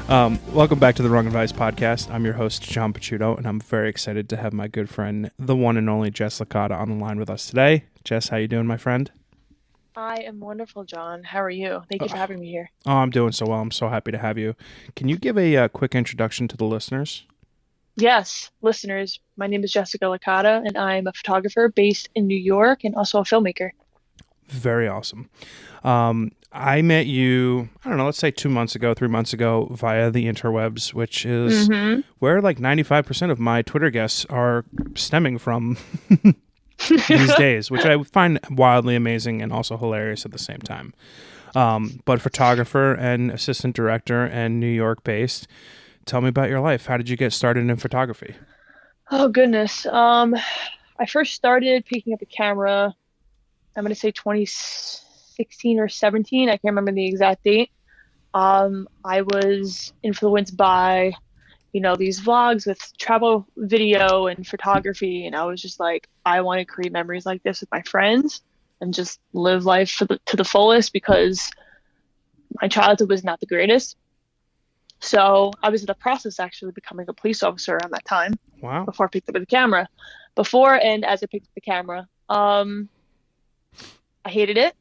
Welcome back to the Wrong Advice Podcast. I'm your host, John Pachuto, and I'm very excited to have my good friend, the one and only Jess Licata, on the line with us today. Jess, how you doing, my friend? I am wonderful, John. How are you? Thank you for having me here. Oh, I'm doing so well. I'm so happy to have you. Can you give a quick introduction to the listeners? Yes, listeners, my name is Jessica Licata, and I'm a photographer based in New York and also a filmmaker. Very awesome. I met you, I don't know, let's say 2 months ago, 3 months ago via the interwebs, which is where like 95% of my Twitter guests are stemming from these days, which I find wildly amazing and also hilarious at the same time. But photographer and assistant director and New York based. Tell me about your life. How did you get started in photography? Oh, goodness. I first started picking up a camera, I'm going to say 2016 or 17. I can't remember the exact date. I was influenced by, these vlogs with travel video and photography. And I was just like, I want to create memories like this with my friends and just live life to the fullest because my childhood was not the greatest. So I was in the process actually becoming a police officer around that time. Wow. Before I picked up the camera. Before and as I picked up the camera. I hated it,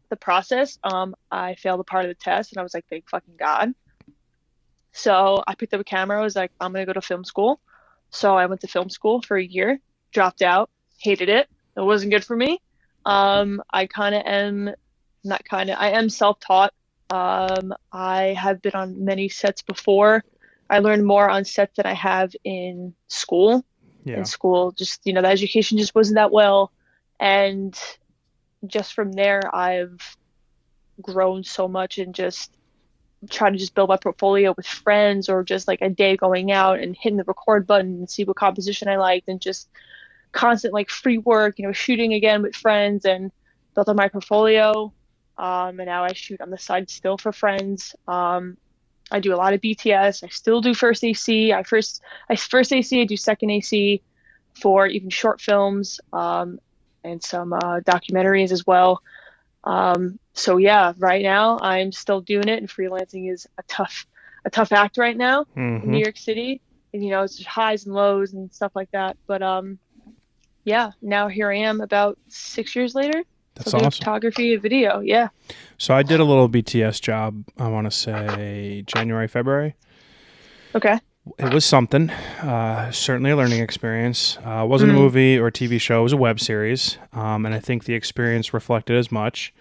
the process. I failed a part of the test and I was like, thank fucking God. So I picked up a camera. I was like, I'm going to go to film school. So I went to film school for a year, dropped out, hated it. It wasn't good for me. I am self-taught. I have been on many sets before. I learned more on sets than I have in school. Yeah. In school, just, the education just wasn't that well. And just from there, I've grown so much and just try to just build my portfolio with friends or just like a day going out and hitting the record button and see what composition I liked and just constant like free work, shooting again with friends and built up my portfolio. And now I shoot on the side still for friends. I do a lot of BTS. I still do first AC. First AC, I do second AC for even short films. And some documentaries as well. So yeah, right now I'm still doing it, and freelancing is a tough act right now in New York City. And it's just highs and lows and stuff like that. But yeah, now here I am about 6 years later. That's doing awesome. Photography and video, yeah. So I did a little BTS job, I want to say January, February. Okay. It was something, certainly a learning experience. It wasn't a movie or a TV show, it was a web series. And I think the experience reflected as much.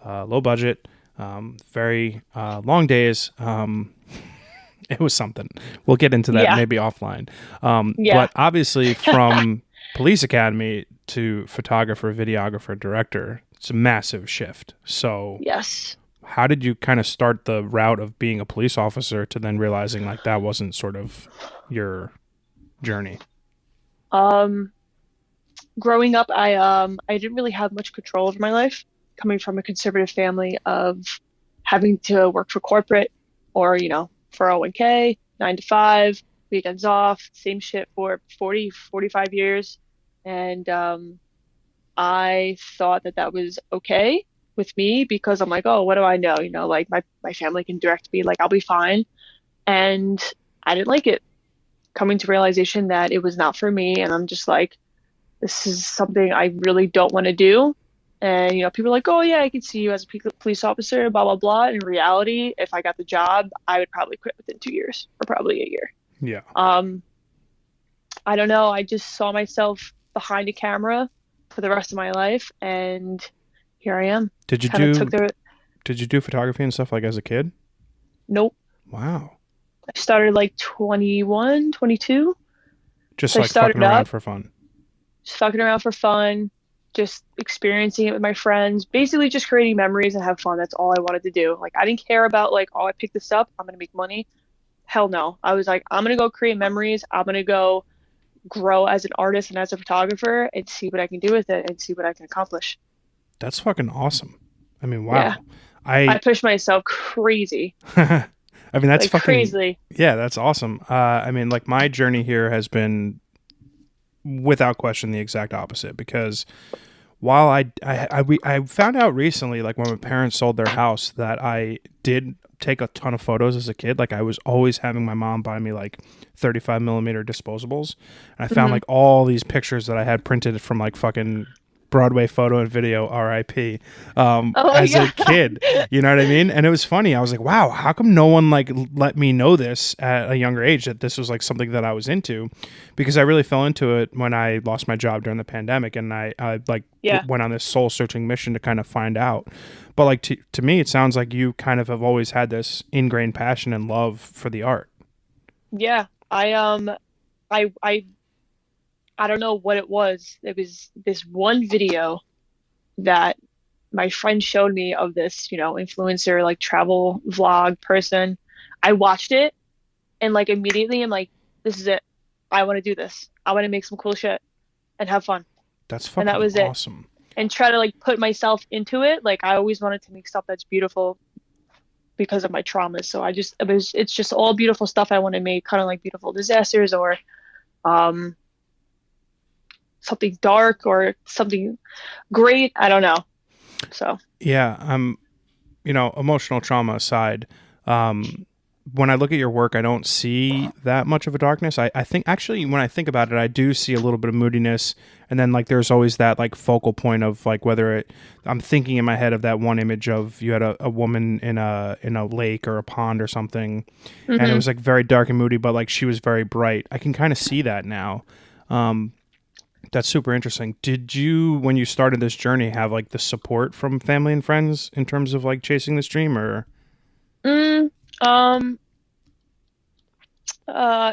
Low budget, very long days. It was something. We'll get into that maybe offline. But obviously from police academy to photographer, videographer, director, it's a massive shift. So yes. How did you kind of start the route of being a police officer to then realizing like that wasn't sort of your journey? Growing up, I didn't really have much control over my life, coming from a conservative family of having to work for corporate or, 401k, 9 to 5, weekends off, same shit for 40, 45 years. And I thought that was okay with me because I'm like, oh, what do I know? Like my family can direct me, like I'll be fine. And I didn't like it. Coming to realization that it was not for me. And I'm just like, this is something I really don't want to do. And, people are like, oh yeah, I can see you as a police officer, blah, blah, blah. In reality, if I got the job, I would probably quit within 2 years or probably a year. Yeah. I don't know. I just saw myself behind a camera for the rest of my life. And here I am. Did you do photography and stuff like as a kid? Nope. Wow. I started like 21, 22. Just like fucking around for fun. Just fucking around for fun. Just experiencing it with my friends. Basically just creating memories and have fun. That's all I wanted to do. Like I didn't care about like, oh, I picked this up, I'm going to make money. Hell no. I was like, I'm going to go create memories. I'm going to go grow as an artist and as a photographer and see what I can do with it and see what I can accomplish. That's fucking awesome. I mean, wow. Yeah. I pushed myself crazy. I mean, that's like fucking crazy. Yeah, that's awesome. I mean, like my journey here has been without question the exact opposite because while I found out recently, like when my parents sold their house, that I did take a ton of photos as a kid. Like I was always having my mom buy me like 35 millimeter disposables. And I found like all these pictures that I had printed from like fucking Broadway photo and video, RIP, as a kid, you know what I mean? And it was funny. I was like, wow, how come no one like let me know this at a younger age, that this was like something that I was into? Because I really fell into it when I lost my job during the pandemic, and I like went on this soul searching mission to kind of find out. But like to me, it sounds like you kind of have always had this ingrained passion and love for the art. Yeah. I don't know what it was. It was this one video that my friend showed me of this, influencer, like travel vlog person. I watched it and like immediately I'm like, this is it. I want to do this. I want to make some cool shit and have fun. That's And that fucking was it. awesome. And try to like put myself into it. Like I always wanted to make stuff that's beautiful because of my traumas. So it's just all beautiful stuff I want to make, kind of like beautiful disasters or um something dark or something great. I don't know. So Yeah, emotional trauma aside, when I look at your work, I don't see that much of a darkness. I think actually when I think about it, I do see a little bit of moodiness. And then like there's always that like focal point of like I'm thinking in my head of that one image of you had a woman in a lake or a pond or something. And it was like very dark and moody, but like she was very bright. I can kind of see that now. That's super interesting. Did you, when you started this journey, have like the support from family and friends in terms of like chasing this dream, or? Mm, um,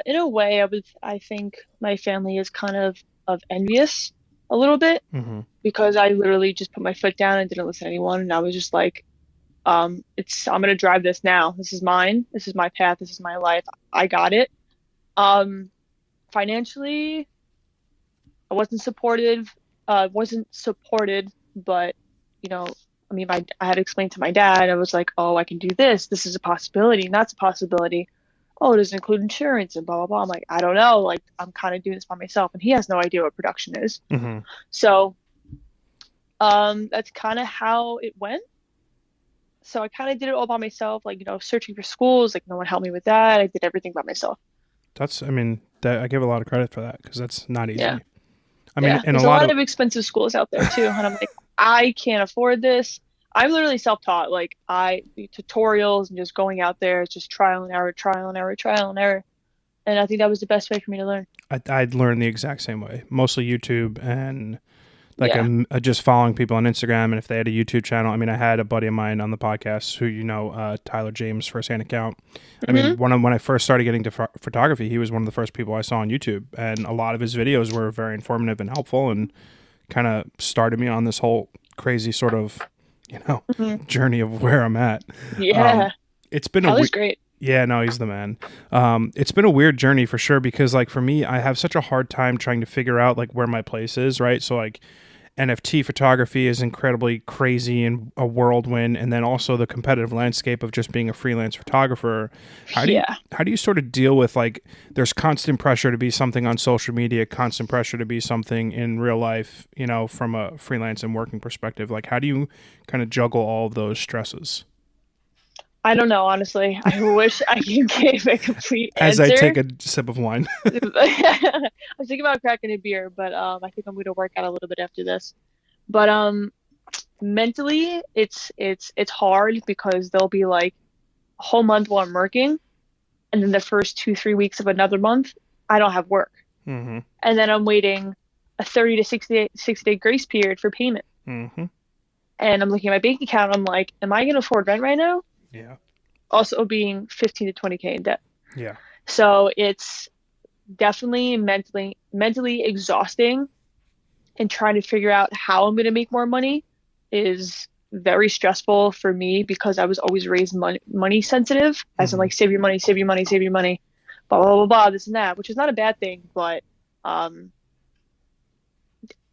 in a way, I think my family is kind of envious a little bit Mm-hmm. because I literally just put my foot down and didn't listen to anyone. And I was just like, I'm gonna drive this now. This is mine. This is my path. This is my life. I got it. Um, Financially, I wasn't supported, but I mean, I had to explain to my dad. I was like, "Oh, I can do this. This is a possibility, and that's a possibility. Oh, does it include insurance and blah blah blah." I'm like, I don't know. Like, I'm kind of doing this by myself, and he has no idea what production is. Mm-hmm. So, that's kind of how it went. So I kind of did it all by myself, like searching for schools. Like, no one helped me with that. I did everything by myself. I give a lot of credit for that because that's not easy. Yeah. I mean, Yeah, and a there's a lot lot of, of expensive schools out there too, and I'm like, I can't afford this. I'm literally self-taught. Like I do tutorials and just going out there, it's just trial and error, trial and error, trial and error. And I think that was the best way for me to learn. I'd learned the exact same way, mostly YouTube and like Yeah. just following people on Instagram. And if they had a YouTube channel, I mean, I had a buddy of mine on the podcast who, Tyler James, Firsthand Account. I mean, Hmm. when I first started getting to photography, he was one of the first people I saw on YouTube, and a lot of his videos were very informative and helpful, and kind of started me on this whole crazy sort of, Hmm. journey of where I'm at. Yeah. It's been Tyler's great. yeah, no, he's the man. It's been a weird journey for sure because like for me, I have such a hard time trying to figure out like where my place is, right? So like NFT photography is incredibly crazy and a whirlwind, and then also the competitive landscape of just being a freelance photographer. Yeah. How do you sort of deal with like there's constant pressure to be something on social media, constant pressure to be something in real life, from a freelance and working perspective? Like how do you kind of juggle all of those stresses? I don't know, honestly. I wish I could give a complete As I answer. take a sip of wine. I was thinking about cracking a beer, but I think I'm going to work out a little bit after this. But mentally, it's hard because there'll be like a whole month while I'm working, and then the first 2, 3 weeks of another month, I don't have work, Mm-hmm. and then I'm waiting a 30 to 60 day grace period for payment, Mm-hmm. and I'm looking at my bank account. I'm like, am I going to afford rent right now? Yeah. Also being 15 to 20K in debt. Yeah. So it's definitely mentally exhausting, and trying to figure out how I'm going to make more money is very stressful for me because I was always raised money sensitive, as in Mm-hmm. like save your money, save your money, save your money, blah blah blah blah, this and that, which is not a bad thing, but um,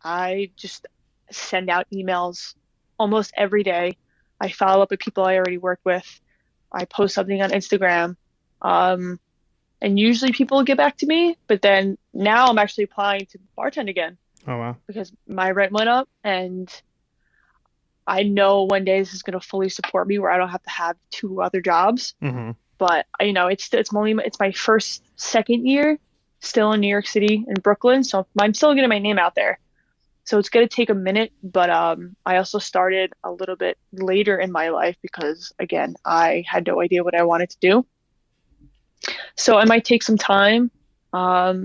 I just send out emails almost every day. I follow up with people I already work with. I post something on Instagram. Um, and usually people will get back to me, but then now I'm actually applying to bartend again Oh wow. because my rent went up, and I know one day this is going to fully support me where I don't have to have two other jobs. Mm-hmm. But it's my first second year still in New York City and Brooklyn, so I'm still getting my name out there. So it's going to take a minute, but I also started a little bit later in my life because again, I had no idea what I wanted to do. So it might take some time.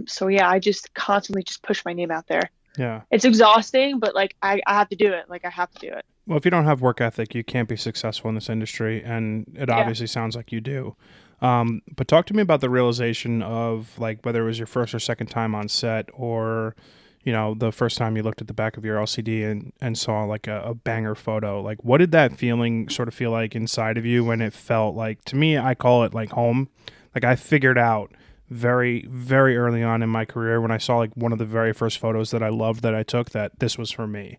So yeah, I just constantly just push my name out there. Yeah. It's exhausting, but like I have to do it. Like I have to do it. Well, if you don't have work ethic, you can't be successful in this industry, and it Yeah. obviously sounds like you do. But talk to me about the realization of like whether it was your first or second time on set, or the first time you looked at the back of your LCD and saw like a banger photo. Like, what did that feeling sort of feel like inside of you when it felt like? To me, I call it like home. Like I figured out very, very early on in my career when I saw like one of the very first photos that I loved that I took that this was for me.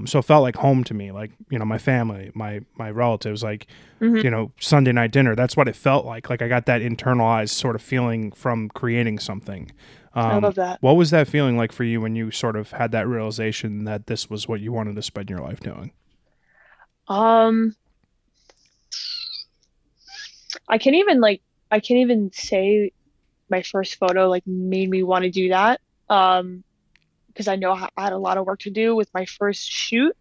So it felt like home to me, like, my family, my relatives, like, Hmm. Sunday night dinner. That's what it felt like. Like I got that internalized sort of feeling from creating something. I love that. What was that feeling like for you when you sort of had that realization that this was what you wanted to spend your life doing? Um, I can't even like I can't even say my first photo like made me want to do that. Because I know I had a lot of work to do with my first shoot.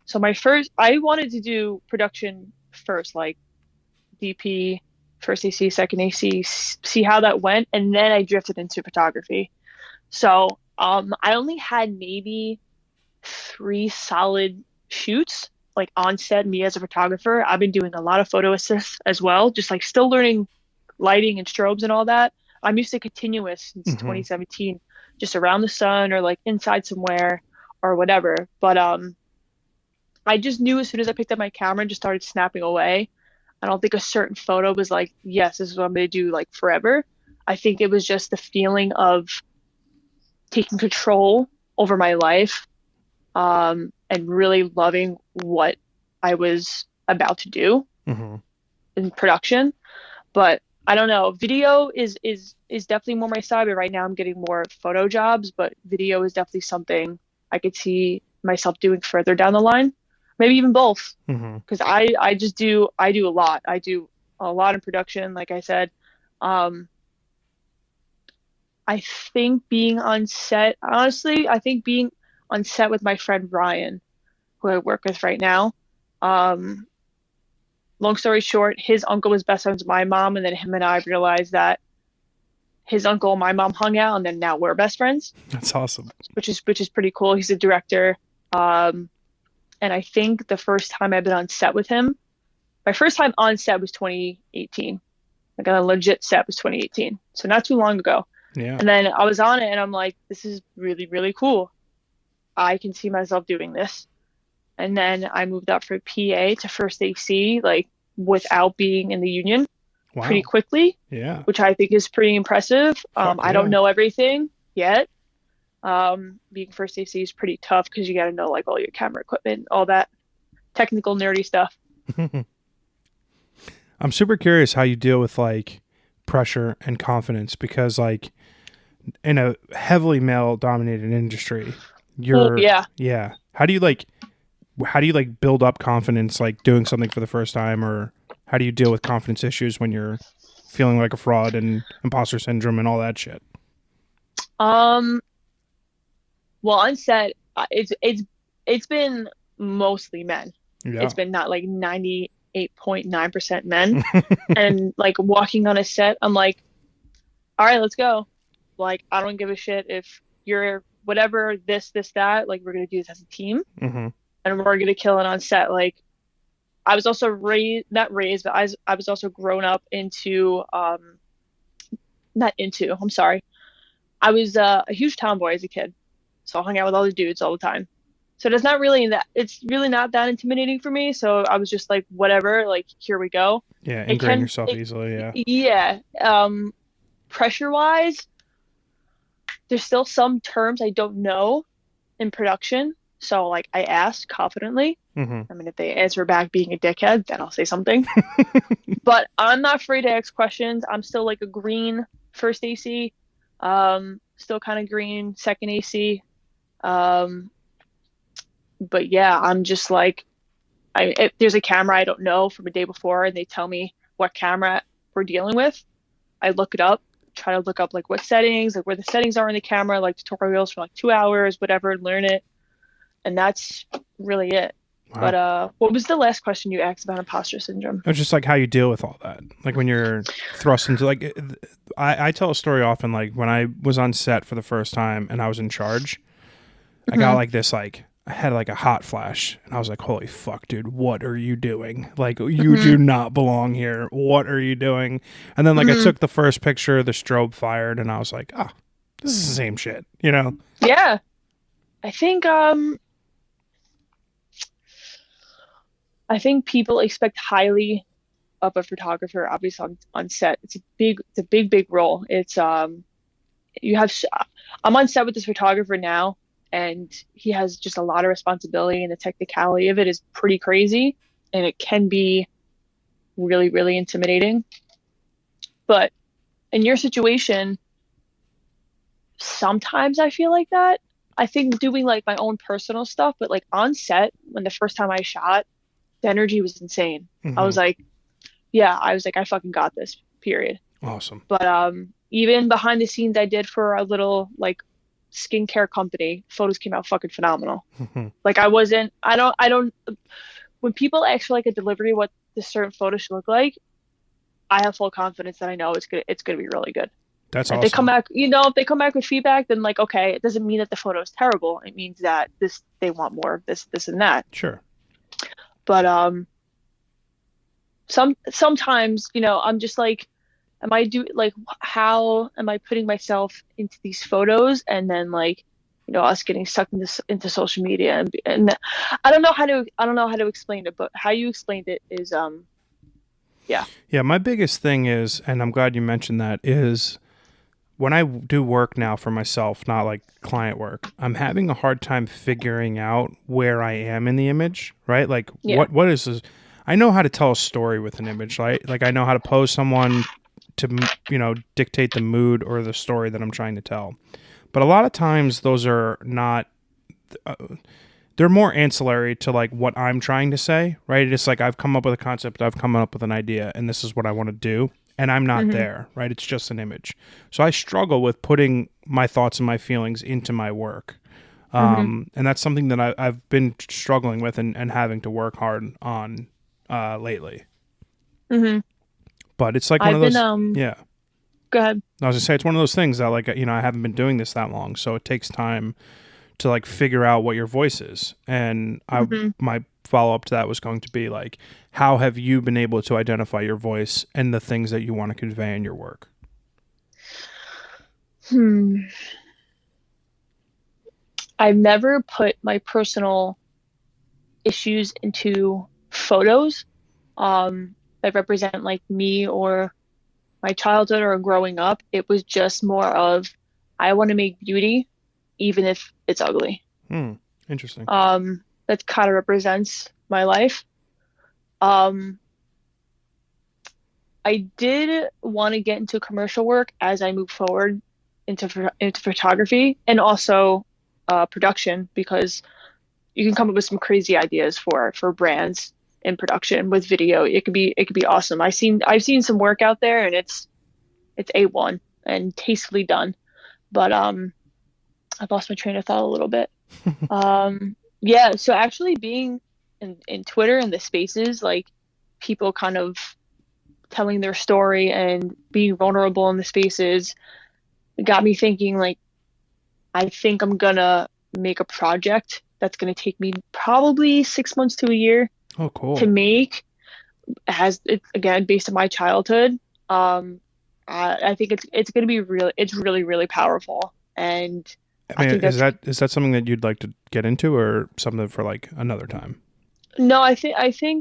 So I wanted to do production first, like DP, first AC, second AC, see how that went, and then I drifted into photography. So, I only had maybe three solid shoots, like on set, me as a photographer. I've been doing a lot of photo assists as well, just like still learning lighting and strobes and all that. I'm used to continuous since Hmm. 2017, just around the sun or like inside somewhere or whatever. But I just knew as soon as I picked up my camera and just started snapping away. I don't think a certain photo was like, yes, this is what I'm gonna do like forever. I think it was just the feeling of taking control over my life, and really loving what I was about to do Hmm. in production. But I don't know. Video is definitely more my side, but right now I'm getting more photo jobs, but video is definitely something I could see myself doing further down the line. Maybe even both. Hmm. Because I do a lot. I do a lot in production, like I said. Um, I think being on set, honestly, I think being on set with my friend Ryan, who I work with right now. Um, Long story short, his uncle was best friends with my mom, and then him and I realized that his uncle and my mom hung out, and then now we're best friends, That's awesome. which is pretty cool. He's a director, um, and I think the first time I've been on set with him, my first time on set was 2018. Like on a legit set was 2018, so not too long ago. Yeah. And then I was on it, and I'm like, this is really really cool. I can see myself doing this. And then I moved up from PA to first AC, like without being in the union pretty Wow. quickly, Yeah. which I think is pretty impressive. Fuck I don't yeah. know everything yet. Being first AC is pretty tough because you got to know like all your camera equipment, all that technical nerdy stuff. I'm super curious how you deal with like pressure and confidence because like in a heavily male dominated industry, Well, you're yeah. yeah. How do you like build up confidence like doing something for the first time, or how do you deal with confidence issues when you're feeling like a fraud and imposter syndrome and all that shit? Um, well, on set, it's been mostly men. Yeah. It's been not like 98.9% men. And like walking on a set, I'm like, all right, let's go. Like, I don't give a shit if you're whatever, this, that. Like, we're gonna do this as a team, Hmm. and we're gonna kill it on set. Like, I was also raised, not raised, but I was also grown up into, not into. I'm sorry. I was a huge tomboy as a kid, so I hung out with all the dudes all the time. So it's not really that. It's really not that intimidating for me. So I was just like, whatever. Like, here we go. Yeah, It ingrain can, yourself easily. Yeah. yeah. Pressure wise, there's still some terms I don't know in production. So like I ask confidently. Hmm. I mean, if they answer back being a dickhead, then I'll say something. But I'm not afraid to ask questions. I'm still like a green first AC, still kind of green second AC. Um, but yeah, I'm just like if there's a camera I don't know from a day before and they tell me what camera we're dealing with, I look it up, try to look up like what settings, like where the settings are in the camera, like tutorials for like 2 hours, whatever, and learn it. And that's really it. Wow. But what was the last question you asked about imposter syndrome? It's just like how you deal with all that. Like when you're thrust into like, I tell a story often, like when I was on set for the first time and I was in charge, I got like this, like I had like a hot flash and I was like, holy fuck, dude, what are you doing? Like you do not belong here. What are you doing? And then like I took the first picture, the strobe fired, and I was like, oh, this is the same shit, you know? Yeah. I think people expect highly of a photographer, obviously on set. It's a big role. It's you have I'm on set with this photographer now, and he has just a lot of responsibility, and the technicality of it is pretty crazy, and it can be really, really intimidating. But in your situation, sometimes I feel like that. I think doing like my own personal stuff, but like on set, when the first time I shot, the energy was insane. I was like, I fucking got this, period. Awesome. But even behind the scenes I did for a little like skincare company, photos came out fucking phenomenal. Like I don't when people actually like a delivery what this certain photo should look like, I have full confidence that I know it's gonna be really good. That's If awesome. they come back, if they come back with feedback, then like, okay, it doesn't mean that the photo is terrible. It means that they want more of this and that. Sure. But sometimes, I'm just like, how am I putting myself into these photos, and then like, us getting sucked into social media, and I don't know how to explain it, but how you explained it is yeah. Yeah, my biggest thing is, and I'm glad you mentioned that, is when I do work now for myself, not like client work, I'm having a hard time figuring out where I am in the image, right? Like what is this? I know how to tell a story with an image, right? Like I know how to pose someone to, dictate the mood or the story that I'm trying to tell. But a lot of times those are not, they're more ancillary to like what I'm trying to say, right? It's like I've come up with a concept, I've come up with an idea, and this is what I want to do. And I'm not there, right? It's just an image. So I struggle with putting my thoughts and my feelings into my work. And that's something that I've been struggling with and having to work hard on lately. But it's like one of those... yeah. Go ahead. I was going to say, it's one of those things that like, I haven't been doing this that long. So it takes time to like figure out what your voice is. And my follow-up to that was going to be like, how have you been able to identify your voice and the things that you want to convey in your work? I've never put my personal issues into photos that represent like me or my childhood or growing up. It was just more of, I want to make beauty even if it's ugly. Interesting. That kind of represents my life. I did want to get into commercial work as I move forward into photography, and also production, because you can come up with some crazy ideas for brands in production with video. It could be awesome. I've seen some work out there, and it's A1 and tastefully done. But I've lost my train of thought a little bit. Yeah, so actually being in Twitter and the spaces, like people kind of telling their story and being vulnerable in the spaces, got me thinking, like, I think I'm gonna make a project that's gonna take me probably 6 months to a year to make. It again based on my childhood. I think it's gonna be really, really powerful. And I mean, is that something that you'd like to get into, or something for like another time? No, I think I can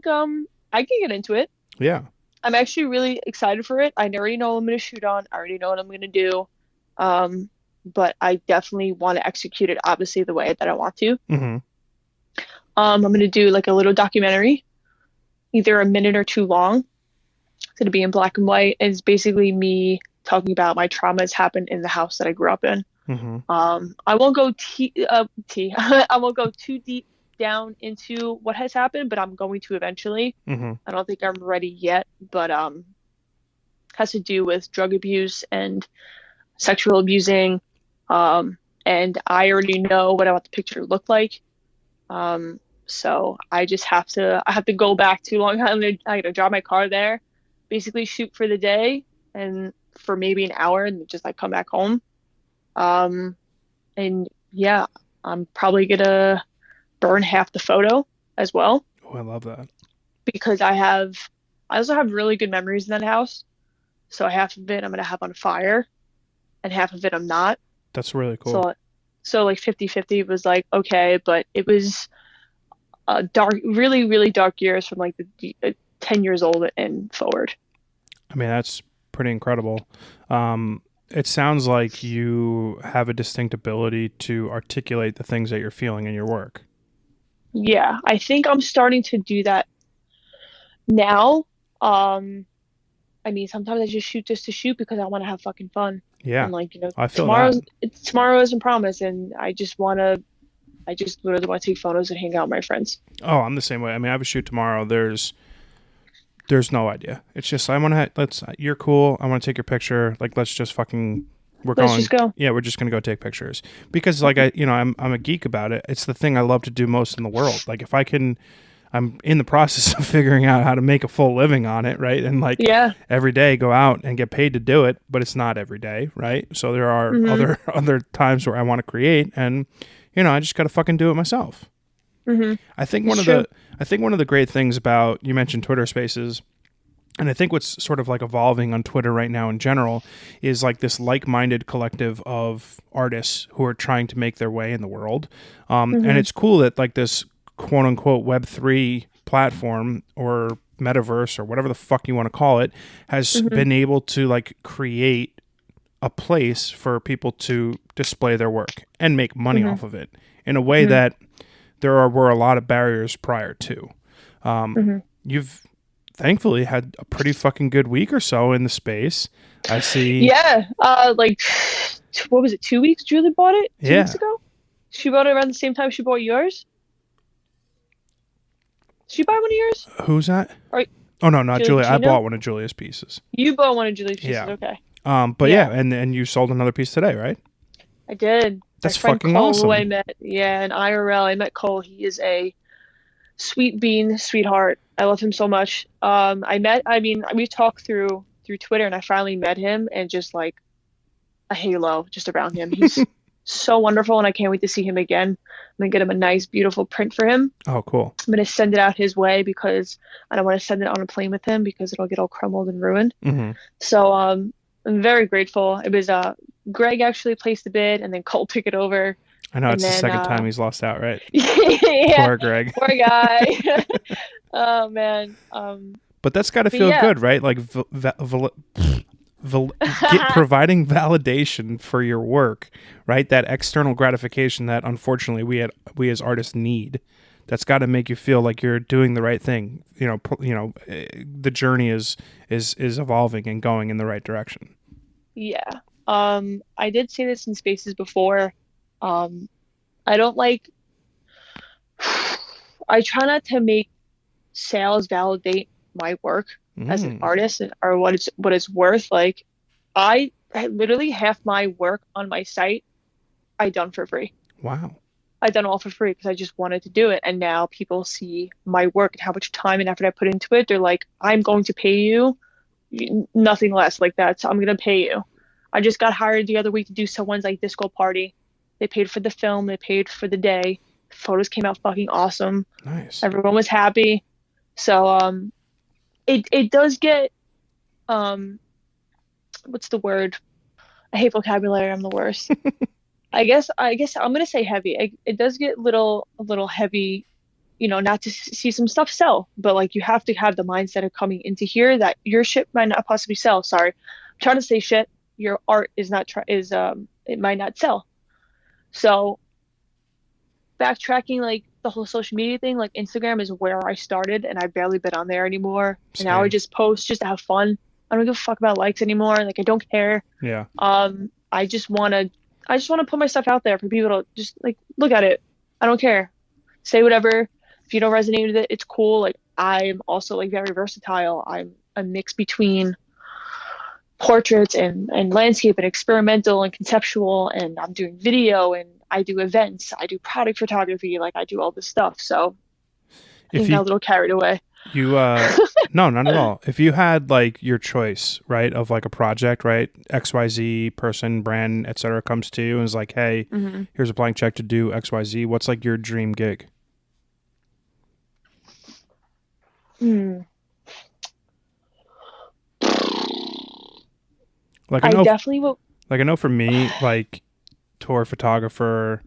get into it. Yeah. I'm actually really excited for it. I already know what I'm going to shoot on. I already know what I'm going to do. But I definitely want to execute it, obviously, the way that I want to. I'm going to do like a little documentary, either a minute or two long. It's going to be in black and white. And it's basically me talking about my traumas happened in the house that I grew up in. I won't go I won't go too deep down into what has happened, but I'm going to eventually. Mm-hmm. I don't think I'm ready yet, but has to do with drug abuse and sexual abusing. And I already know what I want the picture to look like. So I have to go back to Long Island. I gotta drive my car there, basically shoot for the day and for maybe an hour and just like come back home. Um, and yeah, I'm probably gonna burn half the photo as well Oh, I love that. because I also have really good memories in that house. So half of it I'm gonna have on fire and half of it I'm not. That's really cool. So like 50-50 was like okay, but it was dark, really, really dark years from like the 10 years old and forward. I mean, that's pretty incredible. It sounds like you have a distinct ability to articulate the things that you're feeling in your work. Yeah, I think I'm starting to do that now. Um, I mean, sometimes I just shoot just to shoot because I want to have fucking fun. Yeah, And like, I feel that. tomorrow isn't promised, and I just literally want to take photos and hang out with my friends. Oh, I'm the same way. I mean, I have a shoot tomorrow. There's no idea. It's just I want to let's you're cool. I want to take your picture. Like let's just fucking we're Let's going. just go. Yeah, we're just gonna go take pictures because like I'm a geek about it. It's the thing I love to do most in the world. Like if I can, I'm in the process of figuring out how to make a full living on it, right? And like Yeah. every day go out and get paid to do it, but it's not every day, right? So there are Mm-hmm. other times where I want to create, and I just gotta fucking do it myself. Mm-hmm. I think It's true. one of the great things about you mentioned Twitter Spaces, and I think what's sort of like evolving on Twitter right now in general is like this like-minded collective of artists who are trying to make their way in the world, and Mm-hmm. it's cool that like this quote unquote Web3 platform or metaverse or whatever the fuck you want to call it has Mm-hmm. been able to like create a place for people to display their work and make money Mm-hmm. off of it in a way Mm-hmm. that were a lot of barriers prior to. Mm-hmm. You've thankfully had a pretty fucking good week or so in the space. I see. Yeah. Like what was it? 2 weeks? Julie bought it 2 weeks Yeah. ago. She bought it around the same time she bought yours. Did she buy one of yours? Who's that? Or Oh no, not Julia. I Gino? bought one of Julia's pieces. You bought one of Julie's pieces. Yeah. Okay. But Yeah, yeah, and you sold another piece today, right? I did. My That's friend fucking Cole, who I awesome. met, yeah, in IRL, I met Cole. He is a sweet bean, sweetheart. I love him so much. I mean, we talked through Twitter, and I finally met him, and just like a halo just around him. He's so wonderful, and I can't wait to see him again. I'm gonna get him a nice, beautiful print for him. Oh, cool. I'm gonna send it out his way because I don't want to send it on a plane with him because it'll get all crumbled and ruined. Hmm. So I'm very grateful. It was Greg actually placed the bid, and then Cole took it over, I know and it's the then second time he's lost out, right? yeah, Poor Greg. poor guy. Oh man. But that's got to But feel yeah. good, right? Like providing validation for your work, right? That external gratification that unfortunately we as artists need. That's got to make you feel like you're doing the right thing. The journey is evolving and going in the right direction. Yeah. I did say this in spaces before. I don't like I try not to make sales validate my work as an Mm, artist or what it's worth. Like I literally half my work on my site I done for free. wow. I done all for free because I just wanted to do it. And now people see my work and how much time and effort I put into it. They're like, I'm going to pay you nothing less like that. So I'm going to pay you. I just got hired the other week to do someone's like disco party. They paid for the film. They paid for the day. Photos came out fucking awesome. Nice. Everyone was happy. So it does get what's the word? I hate vocabulary. I'm the worst. I guess I'm gonna say heavy. It does get a little heavy, not to see some stuff sell, but like you have to have the mindset of coming into here that your shit might not possibly sell. Sorry, I'm trying to say shit. Your art is not it might not sell. So backtracking like the whole social media thing, like Instagram is where I started, and I barely been on there anymore. And now I Same. just post just to have fun. I don't give a fuck about likes anymore. Like I don't care. Yeah. I just wanna put my stuff out there for people to just like look at it. I don't care. say whatever. If you don't resonate with it, it's cool. Like I'm also like very versatile. I'm a mix between portraits and landscape and experimental and conceptual, and I'm doing video and I do events, I do product photography, like I do all this stuff. So I If think I got you a little carried away. you no, not at all. If you had like your choice, right, of like a project, right, XYZ person, brand, etc., comes to you and is like, hey, Hmm. here's a blank check to do XYZ, what's like your dream gig? Hmm. Like I I know definitely will. like I know for me, like tour photographer,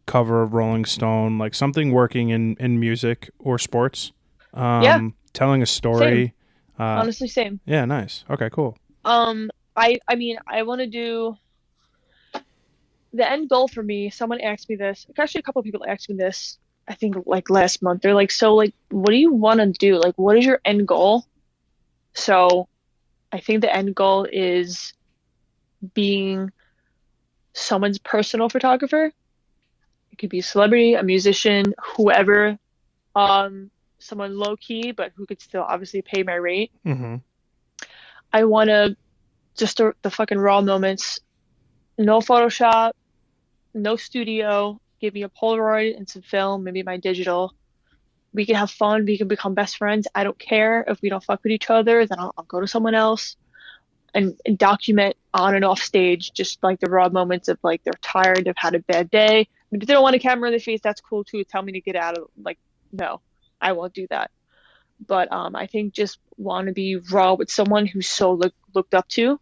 cover of Rolling Stone, like something working in music or sports, Yeah, telling a same. story. Uh, Honestly, same. yeah, nice. Okay, cool. I mean, I want to do the end goal for me. Someone asked me this. Actually, a couple of people asked me this. I think like last month. They're like, so like, what do you want to do? Like, what is your end goal? So I think the end goal is being someone's personal photographer. It could be a celebrity, a musician, whoever, someone low key, but who could still obviously pay my rate. Mm-hmm. I want to just the fucking raw moments, no Photoshop, no studio. Give me a Polaroid and some film, maybe my digital. We can have fun. We can become best friends. I don't care if we don't fuck with each other. Then I'll go to someone else and document on and off stage just like the raw moments of like they're tired, they've had a bad day. I mean, if they don't want a camera in their face, that's cool too. Tell me to get out of like no, I won't do that. But I think just want to be raw with someone who's so looked up to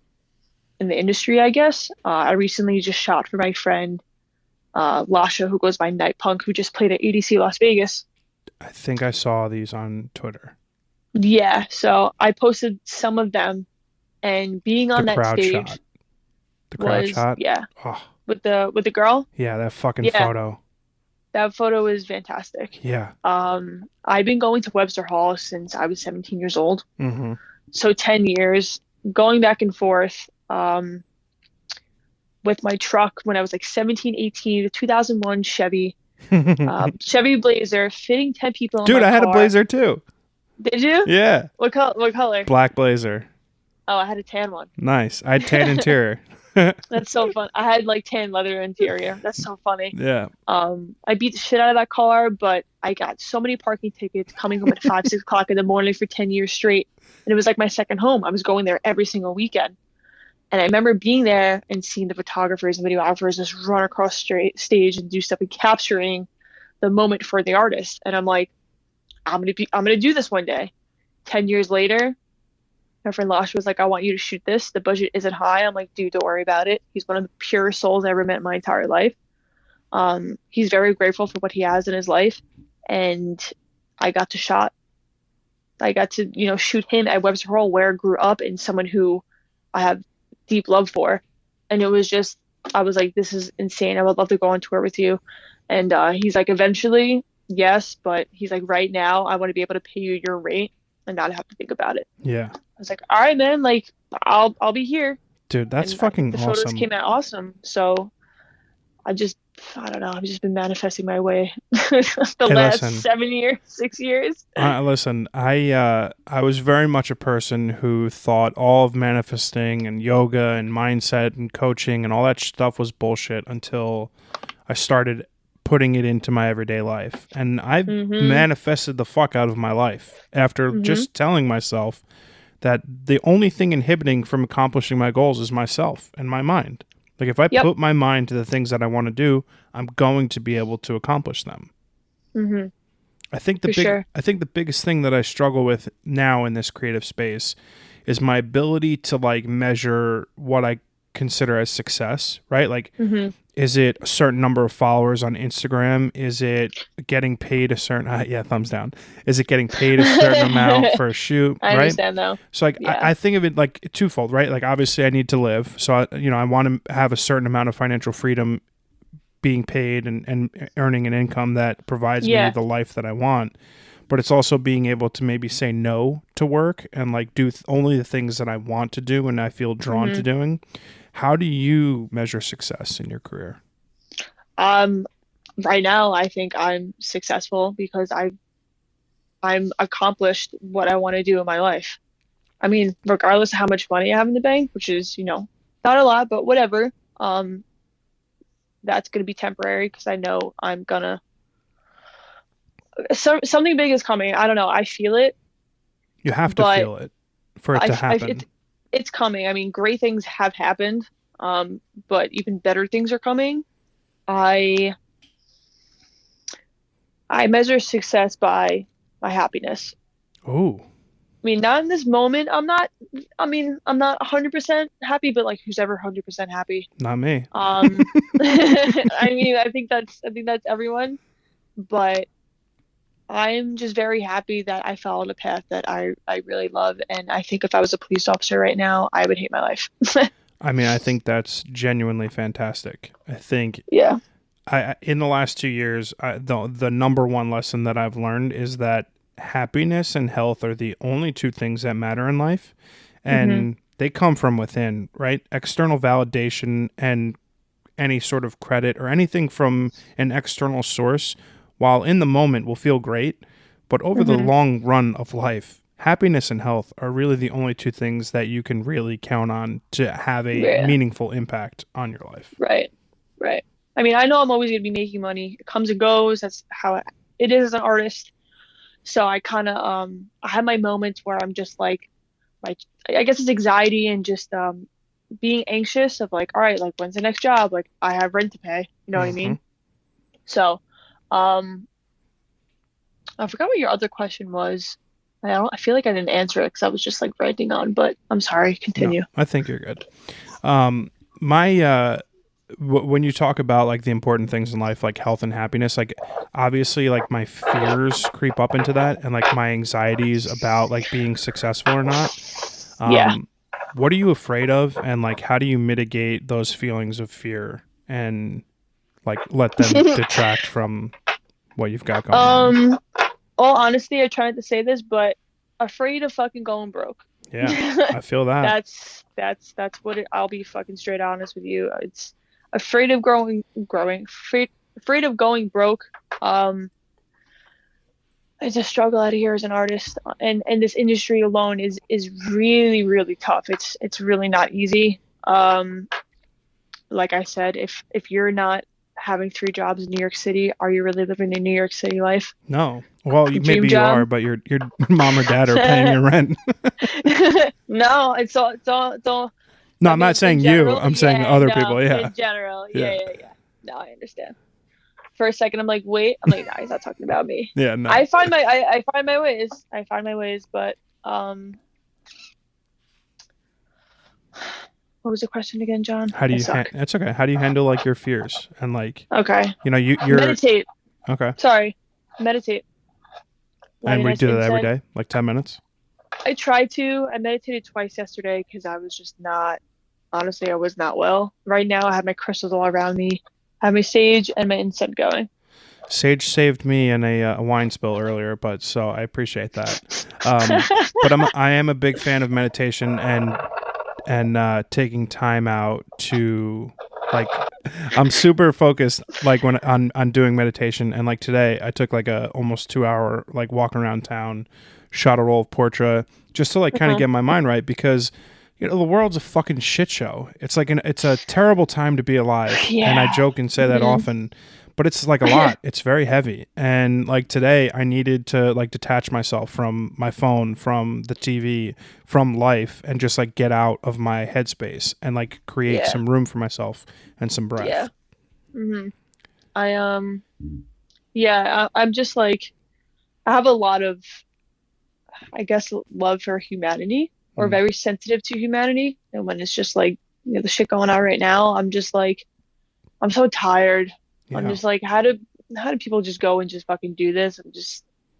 in the industry, I guess. I recently just shot for my friend Lasha, who goes by Night Punk, who just played at EDC Las Vegas. I think I saw these on Twitter. Yeah, so I posted some of them, and being The on that crowd stage shot. The crowd was shot. yeah Oh, with the girl. yeah, that fucking Yeah, photo. that photo is fantastic. Yeah. I've been going to Webster Hall since I was 17 years old, Mm-hmm. so 10 years going back and forth. With my truck when I was like 17, 18, the 2001 Chevy, Chevy Blazer, fitting 10 people in Dude, my I had a car. blazer too. Did you? Yeah. What color? What color? Black blazer. Oh, I had a tan one. Nice. I had tan interior. That's so fun. I had like tan leather interior. That's so funny. Yeah. I beat the shit out of that car, but I got so many parking tickets coming home at 5, 6 o'clock in the morning for 10 years straight. And it was like my second home. I was going there every single weekend. And I remember being there and seeing the photographers and videographers just run across stage and do stuff and capturing the moment for the artist. And I'm like, I'm gonna do this one day. 10 years later, my friend Lash was like, I want you to shoot this. The budget isn't high. I'm like, dude, don't worry about it. He's one of the purest souls I ever met in my entire life. He's very grateful for what he has in his life. And I got to shot. I got to, shoot him at Webster Hall where I grew up and someone who I have deep love for. And it was just, I was like, this is insane. I would love to go on tour with you. And he's like, eventually, yes, but he's like, right now, I want to be able to pay you your rate and not have to think about it. Yeah. I was like, all right, man, like I'll be here. Dude, that's And fucking the photos awesome. came out awesome. So I don't know, I've just been manifesting my way the Hey, last listen. 7 years, 6 years. Listen, I was very much a person who thought all of manifesting and yoga and mindset and coaching and all that stuff was bullshit until I started putting it into my everyday life. And I've Mm-hmm. manifested the fuck out of my life after Mm-hmm. just telling myself that the only thing inhibiting from accomplishing my goals is myself and my mind. Like if I Yep. put my mind to the things that I want to do, I'm going to be able to accomplish them. Mm-hmm. I think For sure. I think the biggest thing that I struggle with now in this creative space is my ability to like measure what I consider as success, right? Like Mm-hmm. is it a certain number of followers on Instagram? Is it getting paid a certain yeah, thumbs down. Is it getting paid a certain amount for a shoot, I right? understand though. So like Yeah. I think of it like twofold, right? Like obviously I need to live. So I want to have a certain amount of financial freedom being paid and earning an income that provides me Yeah. the life that I want. But it's also being able to maybe say no to work and like do only the things that I want to do and I feel drawn to Mm-hmm. doing. How do you measure success in your career? Um, right now I think I'm successful because I'm accomplished what I want to do in my life. I mean, regardless of how much money I have in the bank, which is, not a lot, but whatever. That's going to be temporary because I know I'm gonna something big is coming. I don't know. I feel it, You have to but feel it for it to it's happen. it's coming. I mean, great things have happened, but even better things are coming. I I measure success by my happiness. Oh, I mean, not in this moment. I'm not. I mean, I'm not 100% happy, but like, who's ever 100% happy? not me. I mean, I think that's everyone, but I'm just very happy that I followed a path that I really love, and I think if I was a police officer right now, I would hate my life. I mean, I think that's genuinely fantastic. I think Yeah. I in the last 2 years, the number one lesson that I've learned is that happiness and health are the only two things that matter in life, hmm and they come from within, right? External validation and any sort of credit or anything from an external source, while in the moment will feel great, but over the hmm long run of life, happiness and health are really the only two things that you can really count on to have a Yeah. meaningful impact on your life. Right. Right. I mean, I know I'm always going to be making money. It comes and goes. That's how it is as an artist. So I kind of I have my moments where I'm just like my I guess it's anxiety and just being anxious of like, all right, like when's the next job? Like I have rent to pay. You know what I Hmm. mean? So, um I forgot what your other question was. I feel like I didn't answer it because I was just like ranting on, but I'm sorry. No, Continue. I think you're good. My when you talk about like the important things in life, like health and happiness, like obviously like my fears creep up into that, and like my anxieties about like being successful or not. Yeah. um what are you afraid of, and like how do you mitigate those feelings of fear and like let them detract from what you've got going on? Um, all honesty, I tried to say this, but afraid of fucking going broke. Yeah, I feel that. That's what I'll be fucking straight honest with you. It's afraid of afraid of going broke. Um, it's a struggle out here as an artist, and this industry alone is really really tough. It's really not easy. Like I said, if you're not having three jobs in New York City, are you really living the New York City life? No, well, Dream maybe you job? are, but your mom or dad are paying your rent. No, it's all. No, I I'm not mean, in saying you, general, I'm saying yeah, other no, people. Yeah, in general, yeah, yeah. No, I understand. For a second, I'm like, wait, I'm like, no, he's not talking about me. yeah. No, I find my ways. I find my ways, but what was the question again, John? how do I you suck. it's okay, how do you handle like your fears and like Okay, you're meditate. okay? Sorry, meditate. Light And a we nice do that every incense. day, like 10 minutes. I tried to. I meditated twice yesterday because I was just not. Honestly, I was not well. Right now, I have my crystals all around me. I have my sage and my incense going. Sage saved me in a wine spill earlier, but so I appreciate that. But I am a big fan of meditation and taking time out to like I'm super focused like when on doing meditation, and like today I took like a almost 2 hour like walk around town, shot a roll of portrait just to like kind of Mhm. get my mind right, because the world's a fucking shit show. It's like it's a terrible time to be alive, and I Yeah. joke and say that hmm often, but it's like a lot. It's very heavy. And like today I needed to like detach myself from my phone, from the TV, from life, and just like get out of my headspace and like create Yeah. some room for myself and some Yeah. breath. hmm I yeah, I'm just like I have a lot of I guess love for humanity or Mm. very sensitive to humanity. And when it's just like, the shit going on right now, I'm just like I'm so tired. I'm Yeah, just like how do people just go and just fucking do this?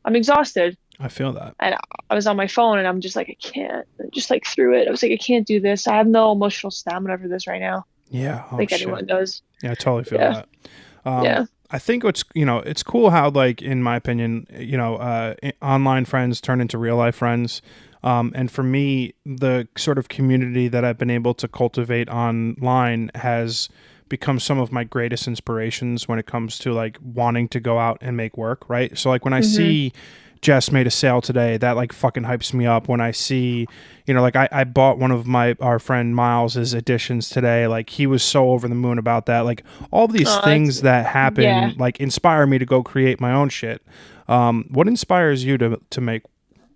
I'm exhausted. I feel that. And I was on my phone and I'm just like I can't. I just like threw it. I was like I can't do this. I have no emotional stamina for this right now. Yeah. Oh Like shit. anyone does. Yeah, I totally feel Yeah. that. Um, Yeah. I think what's it's cool how like in my opinion online friends turn into real life friends, and for me the sort of community that I've been able to cultivate online has become some of my greatest inspirations when it comes to like wanting to go out and make work, right? So like when I see Jess made a sale today, that like fucking hypes me up. When I see, you know, like I bought one of our friend Miles's editions today. Like he was so over the moon about that. Like all of these things that happen, like inspire me to go create my own shit. What inspires you to make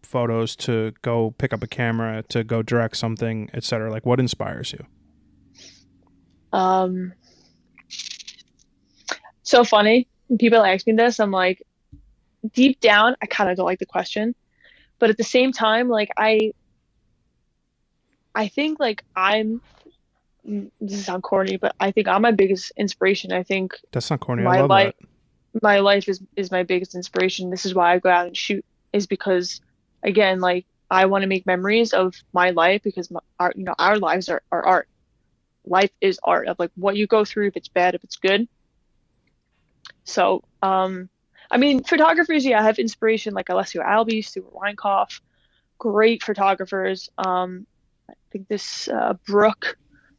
photos, to go pick up a camera, to go direct something, etc.? Like what inspires you? So funny. When people ask me this, I'm like, deep down, I kind of don't like the question, but at the same time, like I think like this sounds corny, but I think I'm my biggest inspiration. I think That's not corny. my I love life, that. my life is my biggest inspiration. This is why I go out and shoot, is because again, like I want to make memories of my life, because our lives are art. Life is art, of like what you go through, if it's bad, if it's good. So, I mean, photographers, yeah, I have inspiration like Alessio Albi, Stuart Weinkoff, great photographers. I think this Brooke,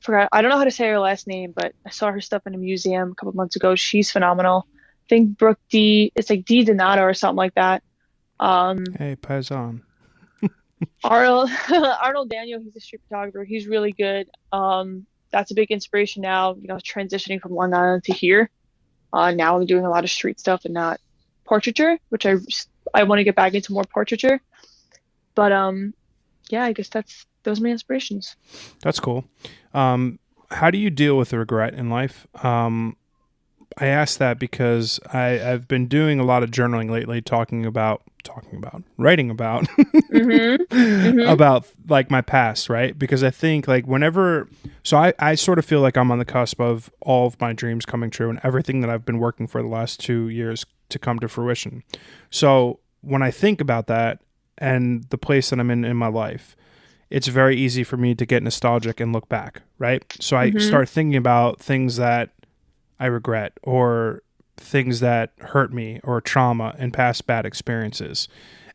I don't know how to say her last name, but I saw her stuff in a museum a couple months ago. She's phenomenal. I think Brooke D, it's like D Donato or something like that. Hey, Paisan. Arnold Daniel, he's a street photographer. He's really good. That's a big inspiration now, you know, transitioning from Long Island to here. Now I'm doing a lot of street stuff and not portraiture, which I want to get back into more portraiture. But yeah, I guess those are my inspirations. That's cool. How do you deal with regret in life? I ask that because I've been doing a lot of journaling lately, writing about, about like my past, right? Because I think like I sort of feel like I'm on the cusp of all of my dreams coming true and everything that I've been working for the last 2 years to come to fruition. So when I think about that and the place that I'm in my life, it's very easy for me to get nostalgic and look back, right? So I start thinking about things that I regret, or things that hurt me, or trauma and past bad experiences.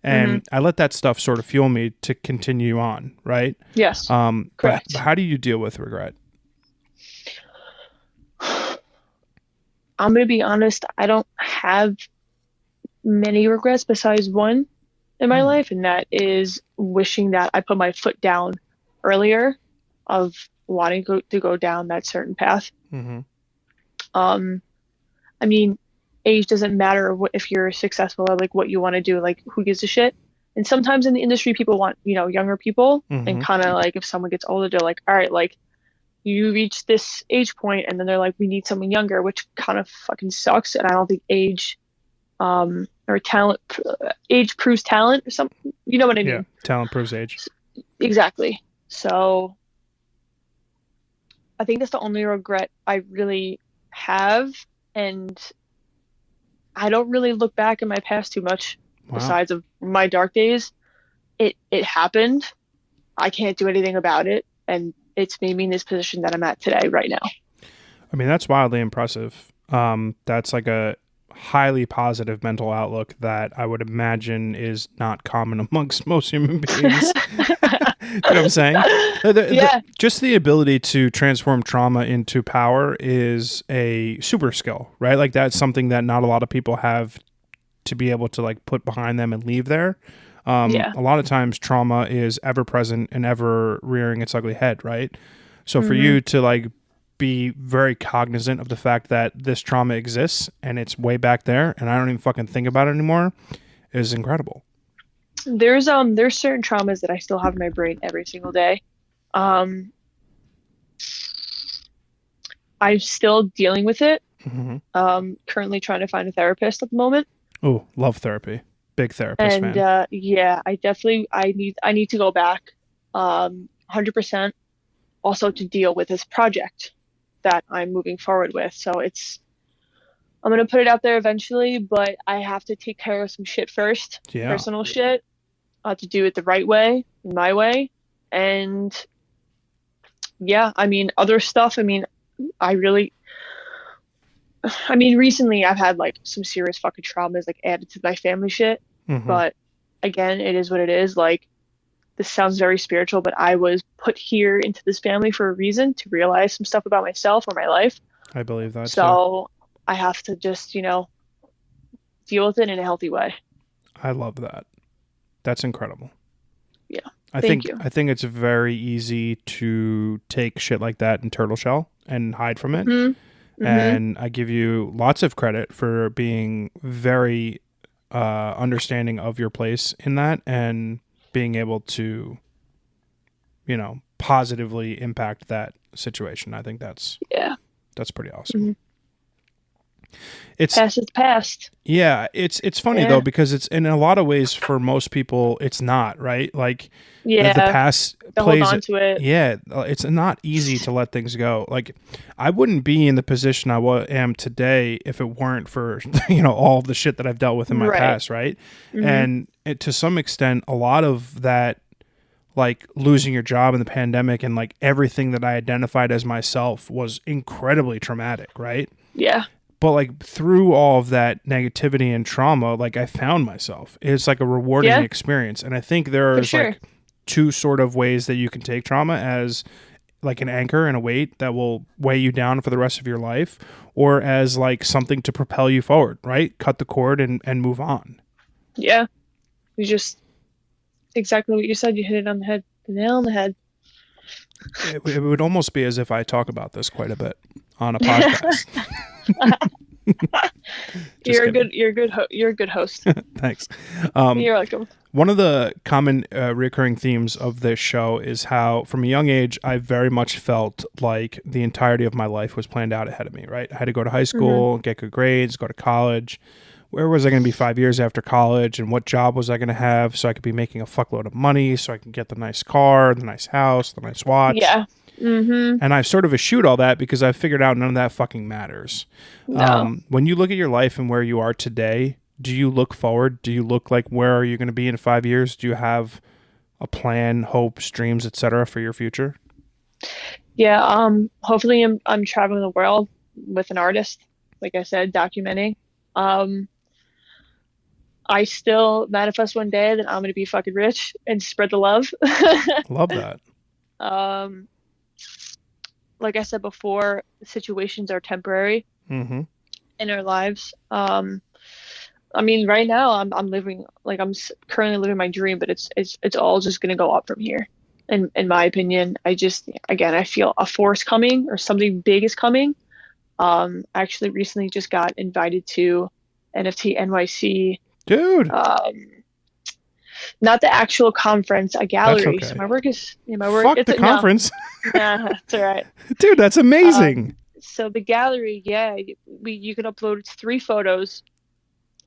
And I let that stuff sort of fuel me to continue on, right? Yes. Correct. But how do you deal with regret? I'm going to be honest, I don't have many regrets besides one in my life, and that is wishing that I put my foot down earlier, of wanting to go down that certain path. I mean, age doesn't matter if you're successful or like what you want to do, like who gives a shit. And sometimes in the industry, people want, you know, younger people, and kind of like if someone gets older, they're like, all right, like you reach this age point, and then they're like, we need someone younger, which kind of fucking sucks. And I don't think age, or talent, age proves talent or something. You know what I mean? Yeah, talent proves age. Exactly. So I think that's the only regret I really have, and I don't really look back in my past too much. Besides of my dark days. It happened. I can't do anything about it, and it's made me in this position that I'm at today, right now. I mean, that's wildly impressive. That's like a highly positive mental outlook that I would imagine is not common amongst most human beings. You know what I'm saying? Just the ability to transform trauma into power is a super skill, right? Like that's something that not a lot of people have to be able to like put behind them and leave there. A lot of times trauma is ever present and ever rearing its ugly head, right? So for you to like be very cognizant of the fact that this trauma exists and it's way back there and I don't even fucking think about it anymore is incredible. There's certain traumas that I still have in my brain every single day. I'm still dealing with it. Currently trying to find a therapist at the moment. Oh, love therapy. Big therapist fan. And yeah, I need to go back 100%, also to deal with this project that I'm moving forward with. So I'm going to put it out there eventually, but I have to take care of some shit first. Yeah. Personal shit. To do it the right way, my way. And yeah, I mean, other stuff, recently I've had like some serious fucking traumas like added to my family shit. But again, it is what it is. Like, this sounds very spiritual, but I was put here into this family for a reason, to realize some stuff about myself or my life. I believe that too. So I have to just, deal with it in a healthy way. I love that. That's incredible. Yeah. I Thank think you. I think it's very easy to take shit like that and turtle shell and hide from it. Hmm. Hmm. And I give you lots of credit for being very understanding of your place in that and being able to, positively impact that situation. I think Yeah. that's pretty awesome. Hmm. It's Past is past. Yeah, it's funny though Yeah. because it's in a lot of ways for most people it's not, right? Like the Yeah. past To hold plays on to it. yeah, it's not easy to let things go. Like I wouldn't be in the position am today if it weren't for all of the shit that I've dealt with in my Right. past, right? Hmm. And to some extent a lot of that, like losing your job in the pandemic and like everything that I identified as myself was incredibly traumatic, right? Yeah. But like through all of that negativity and trauma, like I found myself. It's like a rewarding Yeah. experience. And I think For there's sure. like two sort of ways that you can take trauma as like an anchor and a weight that will weigh you down for the rest of your life, or as like something to propel you forward, right? Cut the cord and move on. Yeah. You just exactly what you said. You hit it on the head. The nail on the head. It would almost be as if I talk about this quite a bit on a podcast. Just You're a kidding. good. You're a good. You're a good host. Thanks. You're welcome. One of the common recurring themes of this show is how, from a young age, I very much felt like the entirety of my life was planned out ahead of me, right? I had to go to high Hmm. school, get good grades, go to college. Where was I going to be 5 years after college? And what job was I going to have so I could be making a fuckload of money, so I could get the nice car, the nice house, the nice watch? Yeah. Hmm. And I've sort of eschewed all that because I've figured out none of that fucking matters. No. When you look at your life and where you are today, do you look forward? Do you look like where are you going to be in 5 years? Do you have a plan, hopes, dreams, etc. for your future? Yeah. Hopefully, I'm traveling the world with an artist. Like I said, documenting. Um. I still manifest one day that I'm gonna be fucking rich and spread the love. Love that. um. Like I said before, situations are temporary Mm-hmm. in our lives. I mean, right now I'm living like currently living my dream, but it's all just gonna go up from here. In my opinion, I just again I feel a force coming or something big is coming. I actually recently just got invited to NFT NYC. Dude, Um, not the actual conference, a that's gallery. So okay. my work is my work. Fuck the No, conference. nah, it's all right. Dude, that's amazing. So the gallery, yeah, you can upload 3 photos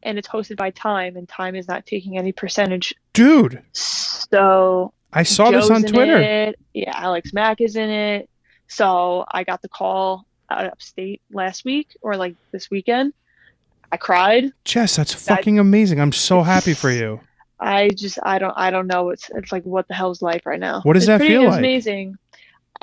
and it's hosted by Time, and Time is not taking any percentage. Dude, So I saw this Joe's on in Twitter. it. Yeah, Alex Mack is in it. So I got the call out of upstate last week or like this weekend. I cried. Jess, that's That fucking amazing. I'm so happy for it's you. I don't know. It's like what the hell's life right now? What does that It feel was like? amazing.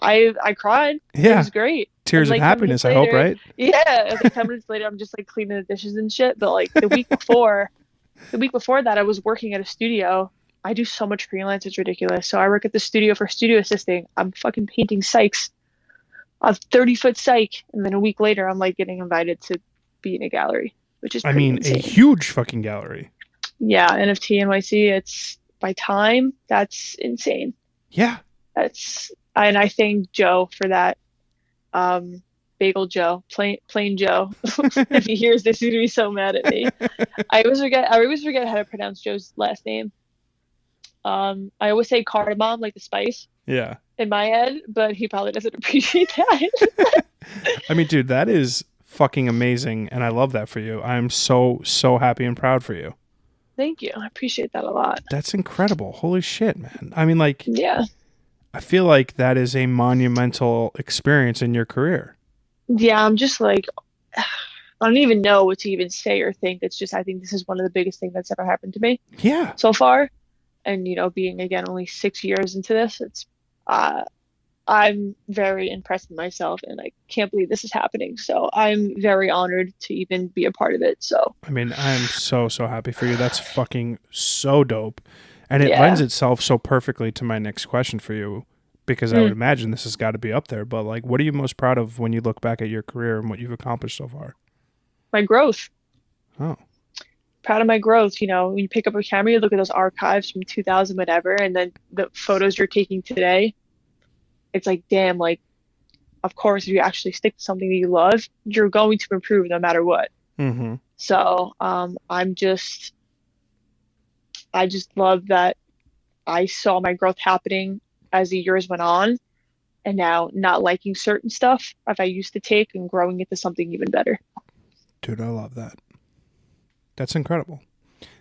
I cried. It Yeah. was great. And Tears of like 10 minutes happiness, I hope, later, right? yeah, like 10 minutes later, I'm just like cleaning the dishes and shit. But like the week before that, I was working at a studio. I do so much freelance, it's ridiculous. So I work at the studio for studio assisting. I'm fucking painting psychs, a 30-foot psych, and then a week later, I'm like getting invited to be in a gallery, which is I pretty mean, a insane. huge fucking gallery. Yeah, NFT NYC, it's by Time. That's insane. Yeah. And I thank Joe for that. Bagel Joe, plain Joe. If he hears this, he's gonna be so mad at me. I always forget how to pronounce Joe's last name. I always say cardamom, like the spice, Yeah. in my head, but he probably doesn't appreciate that. I mean, dude, that is fucking amazing, and I love that for you. I'm so, so happy and proud for you. Thank you. I appreciate that a lot. That's incredible. Holy shit, man. I mean, like, Yeah. I feel like that is a monumental experience in your career. Yeah, I'm just like, I don't even know what to even say or think. It's just, I think this is one of the biggest things that's ever happened to me Yeah. so far. And, being again only 6 years into this, uh, I'm very impressed with myself and I can't believe this is happening. So I'm very honored to even be a part of it. So, I mean, I'm so, so happy for you. That's fucking so dope. And it lends yeah. itself so perfectly to my next question for you. because I would imagine this has got to be up there. But like, what are you most proud of when you look back at your career and what you've accomplished so far? My growth. Oh, Proud of my growth. You know, when you pick up a camera, you look at those archives from 2000, whatever, and then the photos you're taking today. It's like, damn, like, of course, if you actually stick to something that you love, you're going to improve no matter what. mm-hmm. So, I just love that I saw my growth happening as the years went on, and now not liking certain stuff if I used to take and growing into something even better. Dude, I love that. That's incredible.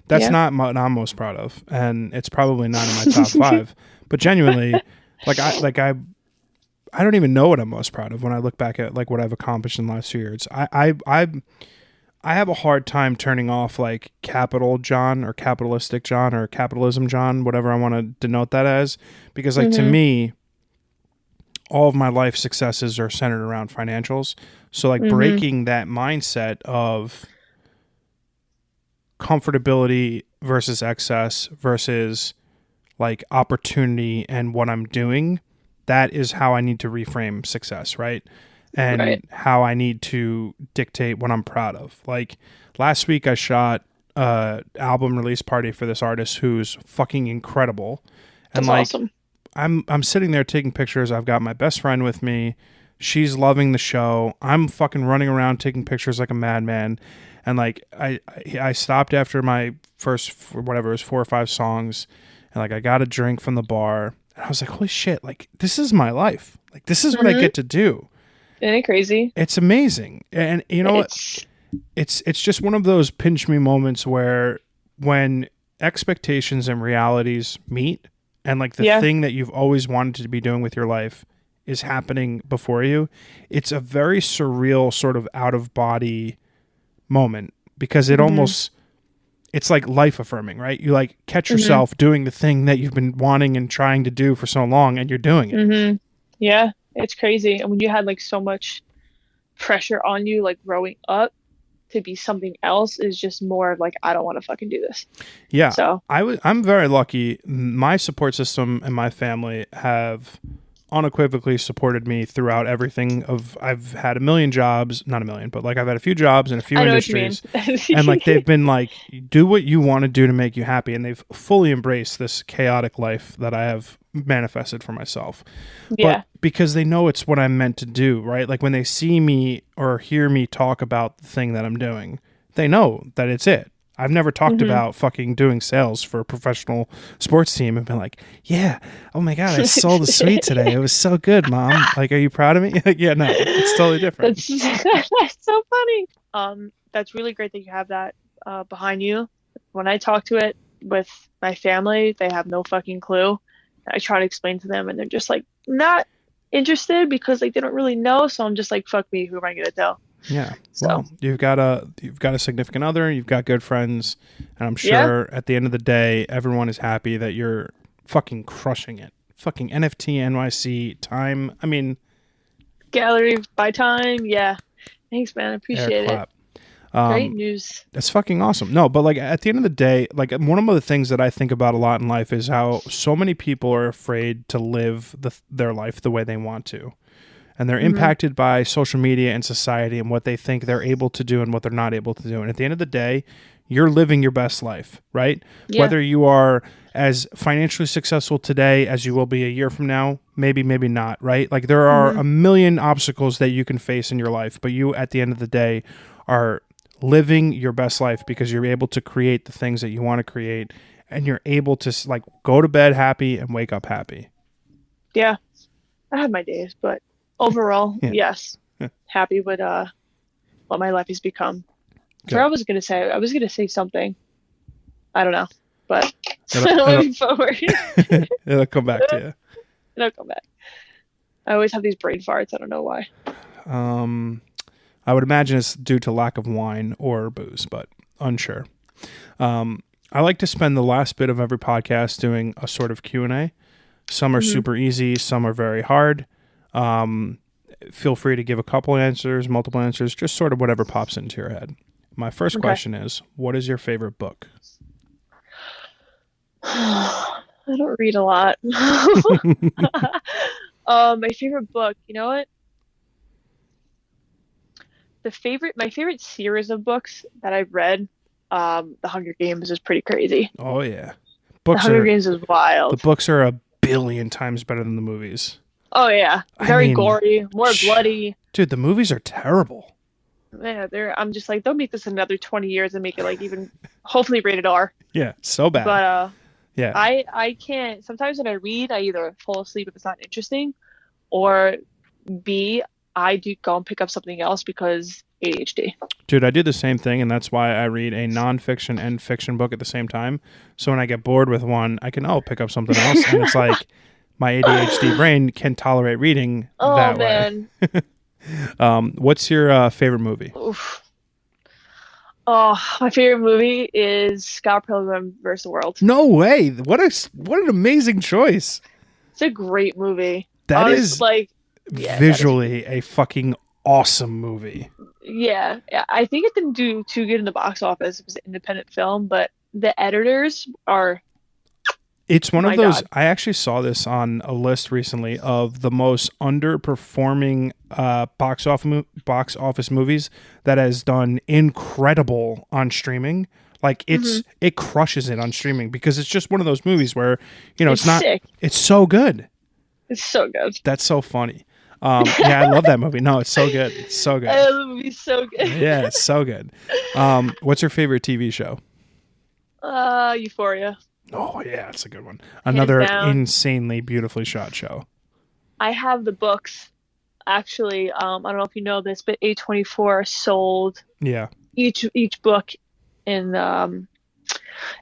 That's not what I'm most proud of, and it's probably not in my top 5. But genuinely, I don't even know what I'm most proud of when I look back at like what I've accomplished in the last 2 years. I have a hard time turning off like capital John or capitalistic John or capitalism John, whatever I want to denote that as, because like to me, all of my life successes are centered around financials. So like breaking that mindset of comfortability versus excess versus like opportunity and what I'm doing, that is how I need to reframe success, right? And how I need to dictate what I'm proud of. Like last week I shot a album release party for this artist who's fucking incredible. And That's like awesome. I'm sitting there taking pictures. I've got my best friend with me. She's loving the show. I'm fucking running around taking pictures like a madman. And like I stopped after my first whatever it was 4 or 5 songs, and like I got a drink from the bar, and I was like, holy shit, like this is my life. Like this is what I get to do. Isn't it crazy? It's amazing. And you know what? It's just one of those pinch me moments where when expectations and realities meet, and like the thing that you've always wanted to be doing with your life is happening before you, it's a very surreal sort of out of body moment, because it almost, it's like life affirming, right? You like catch yourself doing the thing that you've been wanting and trying to do for so long, and you're doing it. Yeah, it's crazy. And when you had like so much pressure on you, like growing up, to be something else is just more of like, I don't want to fucking do this. Yeah. So I'm very lucky. My support system and my family have unequivocally supported me throughout everything. I've had a million jobs, not a million, but like I've had a few jobs in a few industries, and like they've been like, do what you want to do to make you happy, and they've fully embraced this chaotic life that I have manifested for myself. But because they know it's what I'm meant to do, right? Like when they see me or hear me talk about the thing that I'm doing, they know that it's it. I've never talked about fucking doing sales for a professional sports team and been like, yeah, oh my God, I sold a suite today. It was so good, Mom. Like, are you proud of me? Yeah, no, it's totally different. That's so funny. That's really great that you have that behind you. When I talk to it with my family, they have no fucking clue. I try to explain to them and they're just like not interested because like they don't really know. So I'm just like, fuck me, who am I gonna tell? Yeah. So. Well, you've got a significant other, you've got good friends, and I'm sure at the end of the day, everyone is happy that you're fucking crushing it. Fucking NFT NYC time. I mean, gallery by time. Yeah. Thanks, man. I appreciate it. Great news. That's fucking awesome. No, but like at the end of the day, like one of the things that I think about a lot in life is how so many people are afraid to live their life the way they want to. And they're impacted by social media and society and what they think they're able to do and what they're not able to do. And at the end of the day, you're living your best life, right? Yeah. Whether you are as financially successful today as you will be a year from now, maybe not, right? Like there are a million obstacles that you can face in your life, but you at the end of the day are living your best life because you're able to create the things that you want to create, and you're able to like go to bed happy and wake up happy. Yeah. I have my days, but overall, yes. Happy with what my life has become. Good. I was gonna say something. I don't know, but moving forward, it'll come back to you. It'll come back. I always have these brain farts. I don't know why. I would imagine it's due to lack of wine or booze, but unsure. I like to spend the last bit of every podcast doing a sort of Q&A. Some are super easy, some are very hard. Feel free to give a couple answers, multiple answers, just sort of whatever pops into your head. My first question is, what is your favorite book? I don't read a lot. My favorite book, you know what? My favorite series of books that I've read, The Hunger Games is pretty crazy. Oh yeah, The books Hunger are Games is the wild. books are a billion times better than the movies. Oh yeah, I very mean, gory, more bloody. dude, the movies are terrible. Yeah, I'm just like, they'll make this another 20 years and make it like even hopefully rated R. Yeah, so bad. But Yeah, I can't sometimes when I read, I either fall asleep if it's not interesting, or B, I do go and pick up something else because ADHD. dude, I do the same thing, and that's why I read a nonfiction and fiction book at the same time. So when I get bored with one, I can pick up something else, and it's like my ADHD brain can tolerate reading Oh that way. man. What's your favorite movie? Oof. Oh, my favorite movie is Scott Pilgrim versus the World. No way! What an amazing choice. It's a great movie. That Honestly, is like, yeah, that is, visually a fucking awesome movie. yeah. I think it didn't do too good in the box office. It was an independent film, but the editors are, It's one of my those. God. I actually saw this on a list recently of the most underperforming box office movies that has done incredible on streaming. Like Hmm. it crushes it on streaming because it's just one of those movies where It's it's not. sick. It's so good. It's so good. That's so funny. Yeah, I love that movie. No, it's so good. It's so good. The movie's so good. Yeah, it's so good. What's your favorite TV show? Euphoria, Oh yeah, it's a good one. hands Another down. insanely beautifully shot show. I have the books. Actually, I don't know if you know this, but A24 sold Yeah. each book in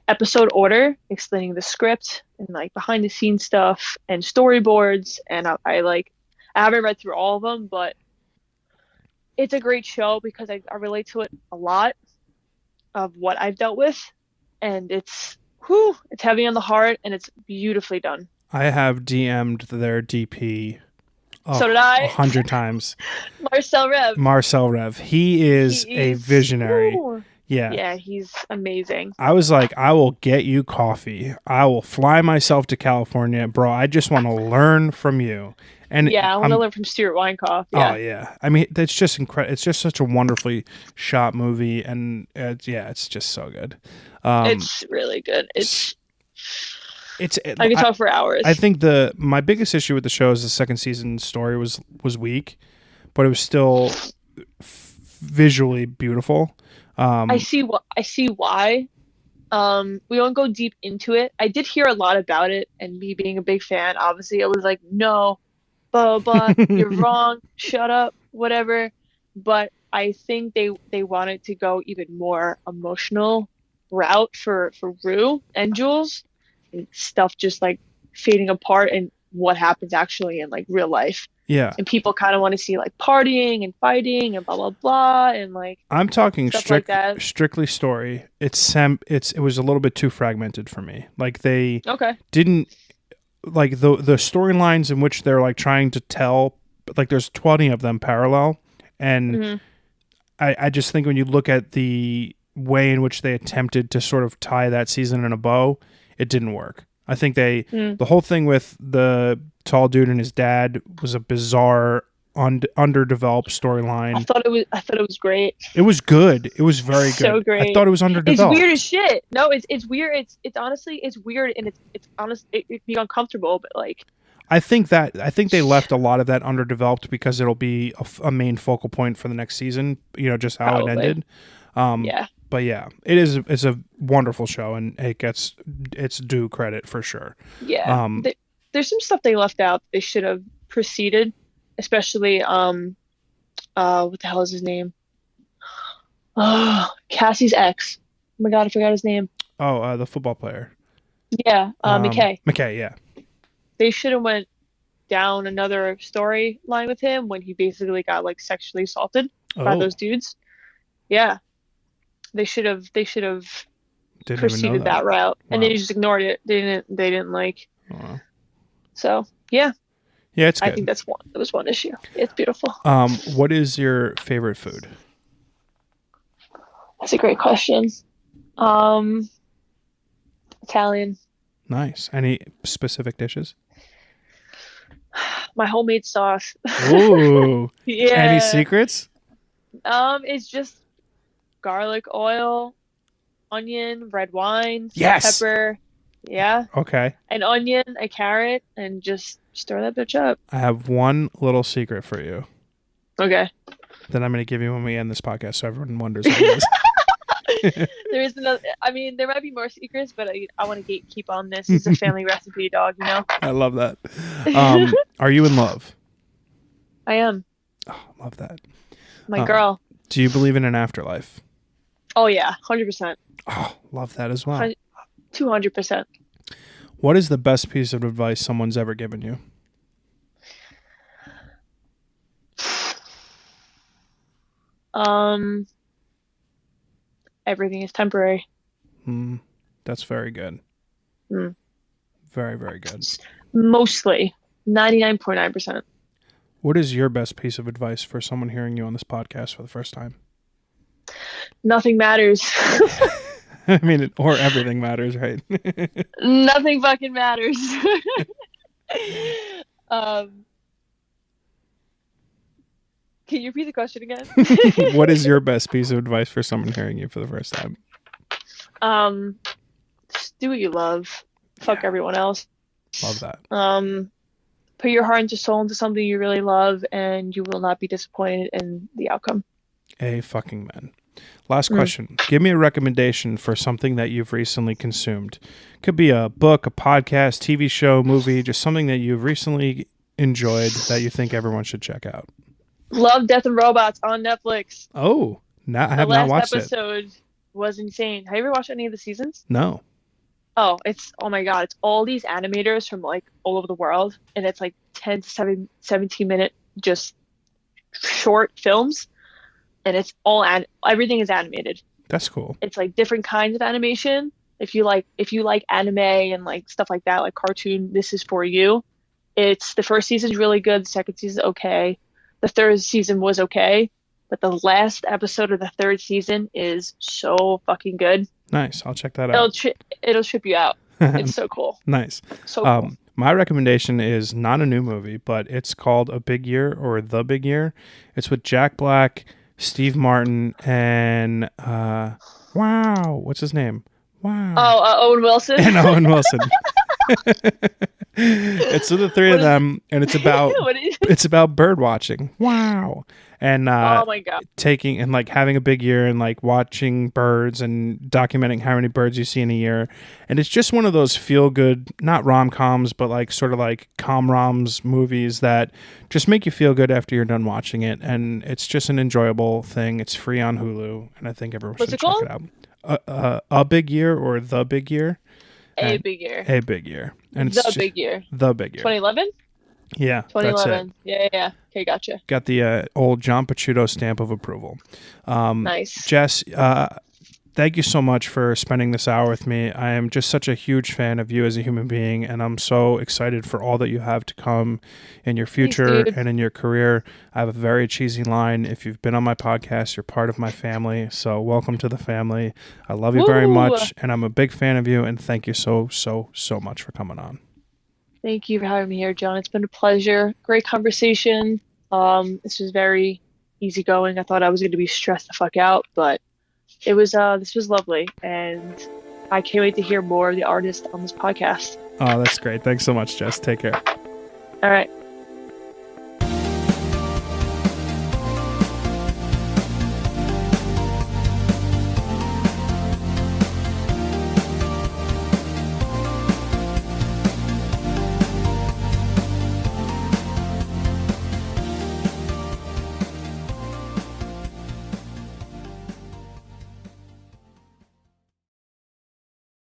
episode order, explaining the script and like behind the scenes stuff and storyboards. And I haven't read through all of them, but it's a great show because I relate to it a lot of what I've dealt with, and it's heavy on the heart and it's beautifully done. I have DM'd their DP So did a I. 100 times. Marcel Rev. Marcel Rev. He is He a is. visionary. Yeah. Yeah, he's amazing. I was like, I will get you coffee. I will fly myself to California, bro. I just want to learn from you. And Yeah, I want to learn from Stuart Weinkauf. oh Yeah. yeah. I mean, that's just incredible. It's just such a wonderfully shot movie, and it's just so good. It's really good. It's I could talk for hours. I think my biggest issue with the show is the second season story was weak, but it was still visually beautiful. I see why. We won't go deep into it. I did hear a lot about it, and me being a big fan, obviously, I was like, no, blah blah, blah, you're wrong, shut up, whatever. But I think they wanted to go even more emotional route for Rue and Jules, and stuff just like fading apart and what happens actually in like real life. Yeah. And people kind of want to see like partying and fighting and blah blah blah and like I'm talking stuff like that. strictly story. It was a little bit too fragmented for me. Like they Okay. didn't like the storylines in which they're like trying to tell, like there's 20 of them parallel, and Hmm. I just think when you look at the way in which they attempted to sort of tie that season in a bow, it didn't work. I think the whole thing with the tall dude and his dad was a bizarre, underdeveloped storyline. I thought it was great. It was good. It was very So good. I great. thought it was It's weird as underdeveloped. shit. No, it's weird. It's honestly it's weird and it's honest it be uncomfortable, but like I think they left a lot of that underdeveloped because it'll be a main focal point for the next season. Just how it probably. ended. Um, Yeah. but yeah, it's a wonderful show, and it gets its due credit for sure. Yeah. Um, There's some stuff they left out they should have proceeded, especially what the hell is his name? Oh, Cassie's ex. Oh my God, I forgot his name. the football player, Yeah, McKay. McKay. Yeah, They should have went down another storyline with him when he basically got like sexually assaulted by oh, those dudes. Yeah, they should have didn't even know proceeded that that. route, and they Wow. just ignored it. They didn't like. Wow. So yeah, Yeah, it's I think good. that was one issue. It's beautiful. What is your favorite food? That's a great question. Um, Italian. Nice. Any specific dishes? My homemade sauce. Ooh. Any Yeah. secrets? It's just garlic oil, onion, red wine, salt, Yes. pepper. Yeah. Okay. An onion, a carrot, and just stir that bitch up. I have one little secret for you Okay. that I'm going to give you when we end this podcast so everyone wonders what it is. There is another, I mean, there might be more secrets, but I want to gatekeep on this. It's a family recipe, dog, you know? I love that. Are you in love? I am. Oh, love that. My girl. Do you believe in an afterlife? Oh, yeah. 100%. Oh, love that as well. 200%. What is the best piece of advice someone's ever given you? Everything is temporary. That's very good. Very, very good. Mostly. 99.9%. What is your best piece of advice for someone hearing you on this podcast for the first time? Nothing matters. I mean, or everything matters, right? Nothing fucking matters. Can you repeat the question again? What is your best piece of advice for someone hearing you for the first time? Just do what you love. Fuck everyone else. Love that. Put your heart and soul into something you really love, and you will not be disappointed in the outcome. A fucking man. Last question. Give me a recommendation for something that you've recently consumed. Could be a book, a podcast, TV show, movie, just something that you've recently enjoyed that you think everyone should check out. Love, Death, and Robots on Netflix. Oh, I have not watched it. The last episode was insane. Have you ever watched any of the seasons? No. Oh my God. It's all these animators from like all over the world. And it's like 10 to 17 minute just short films. And it's all everything is animated. That's cool. It's like different kinds of animation. If you like anime and like stuff like that, like cartoon, this is for you. It's the first season's really good. The second season's okay. The third season was okay. But the last episode of the third season is so fucking good. Nice. I'll check that out. It'll trip you out. It's so cool. Nice. So cool. My recommendation is not a new movie, but it's called A Big Year or The Big Year. It's with Jack Black, Steve Martin, and what's his name? Wow. Oh, Owen Wilson. And Owen Wilson. It's the three of them, and it's about bird watching. Wow. And oh my God. taking and like having a big year and like watching birds and documenting how many birds you see in a year. And it's just one of those feel good, not rom-coms, but like sort of like com-roms movies that just make you feel good after you're done watching it. And it's just an enjoyable thing. It's free on Hulu, and I think everyone should check it out. A Big Year or The Big Year. A Big Year. A Big Year. And The Big Year. The Big Year. 2011? Yeah, 2011. That's it. Yeah. Okay, gotcha. Got the old John Pacciuto stamp of approval. Nice. Jess, thank you so much for spending this hour with me. I am just such a huge fan of you as a human being, and I'm so excited for all that you have to come in your future and in your career. I have a very cheesy line. If you've been on my podcast, you're part of my family, so welcome to the family. I love you very much, and I'm a big fan of you, and thank you so much for coming on. Thank you for having me here, John. It's been a pleasure. Great conversation. This was very easygoing. I thought I was going to be stressed the fuck out, but it was. This was lovely, and I can't wait to hear more of the artists on this podcast. Oh, that's great. Thanks so much, Jess. Take care. All right.